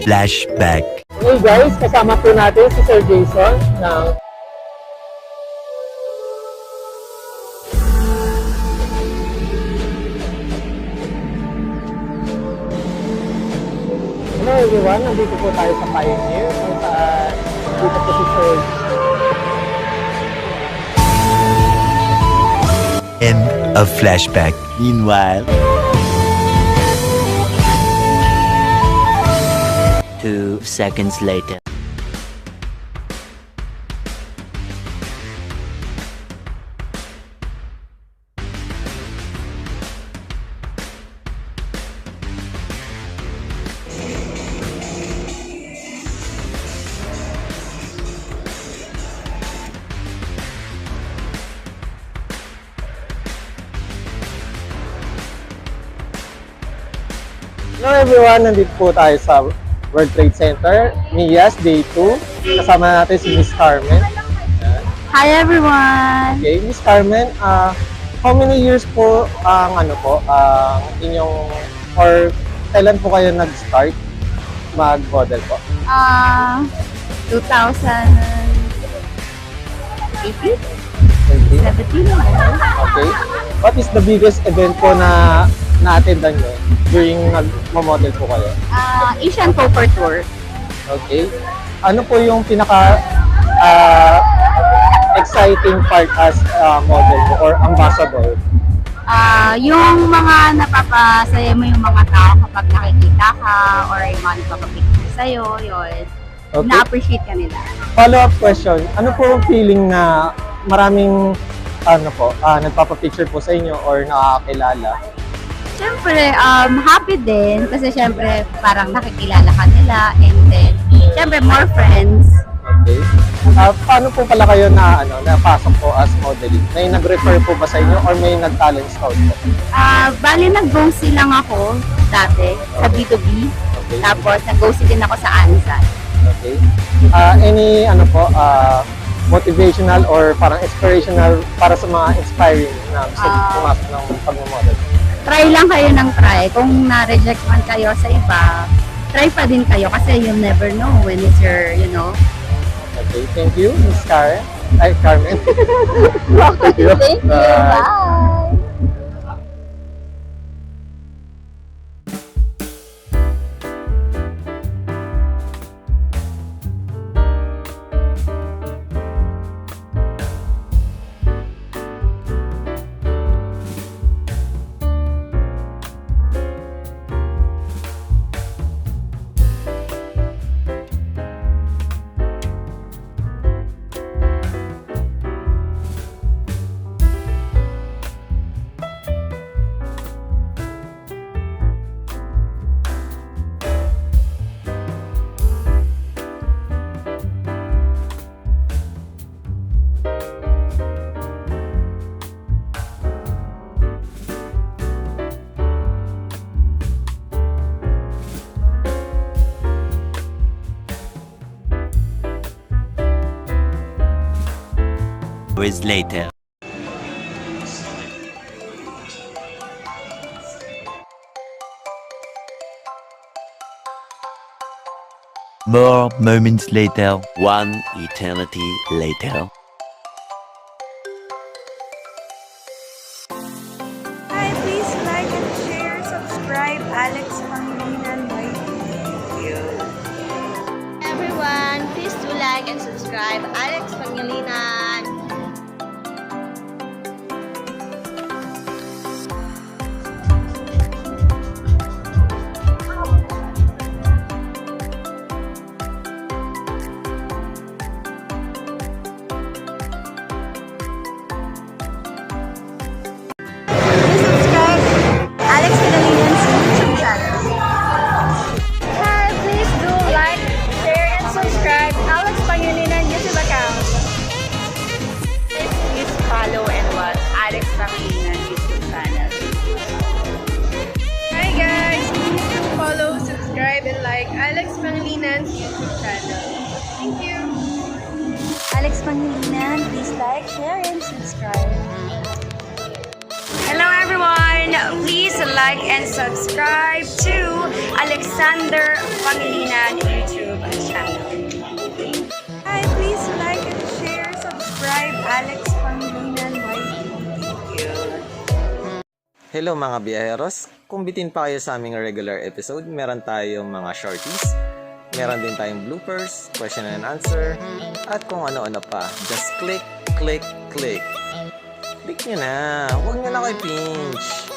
flashback. Hey guys, kasama po natin si Sir Jason ng Hello everyone, nandito po tayo sa Pioneer kung saan dito po si Sir. End of flashback. Meanwhile, 2 seconds later. Hello everyone, nandito po tayo sa World Trade Center, MIAS Day 2. Kasama natin si Miss Carmen. Hi everyone! Okay, Miss Carmen, how many years po ang inyong, or kailan po kayo nag-start mag-model po? 2018? 20? 17? Okay. What is the biggest event po na na-attendan nyo during nag-model po kayo? Asian Poker Tour. Okay. Ano po yung pinaka exciting part as model po or ambassador? Yung mga napapasaya mo yung mga tao kapag nakikita ka or yung mga nagpapapicture sa'yo, yun. Okay. Na-appreciate ka nila. Follow-up question, ano po yung feeling na maraming nagpapapicture po sa inyo or nakakilala? Siyempre, happy din kasi siyempre parang nakikilala ka nila and then siyempre more friends. Okay. Paano po pala kayo napasok po as modeling? May nag-refer po ba sa inyo or may nag-talent scout po? Bali nag-GOSI lang ako dati sa B2B. Okay. Tapos nag-GOSI din ako sa ANSAT. Okay. Any motivational or parang inspirational para sa mga inspiring na gusto pumasok ng pag-model? Try lang kayo ng try. Kung na-reject man kayo sa iba, try pa din kayo kasi you never know when it's your, Okay, thank you, Miss Karen. Ay, Carmen. Thank you. Bye. Bye. Hours later. More moments later. 1 eternity later. Hi, please like and share, subscribe, Alex Pangilinan. Thank you. Everyone, please do like and subscribe Alex Pangilinan. Please subscribe Alex Pangilinan YouTube channel. Hi, please do like, share, and subscribe Alex Pangilinan YouTube account. Please follow and watch Alex Pangilinan YouTube channel. Hi guys, please do follow, subscribe, and like Alex Pangilinan's YouTube channel. Thank you. Alex Pangilinan, please like, share, and subscribe. Hello everyone! Please like and subscribe to Alexander Pangilinan YouTube channel. Hi, please like and share, subscribe Alex Pangilinan YT. Thank you. Hello mga biyaheros, kung bitin pa kayo sa aming regular episode, meron tayong mga shorties, meron din tayong bloopers, question and answer, at kung ano-ano pa. Just click, click, click. Click nyo na, huwag nyo na kayo pinch.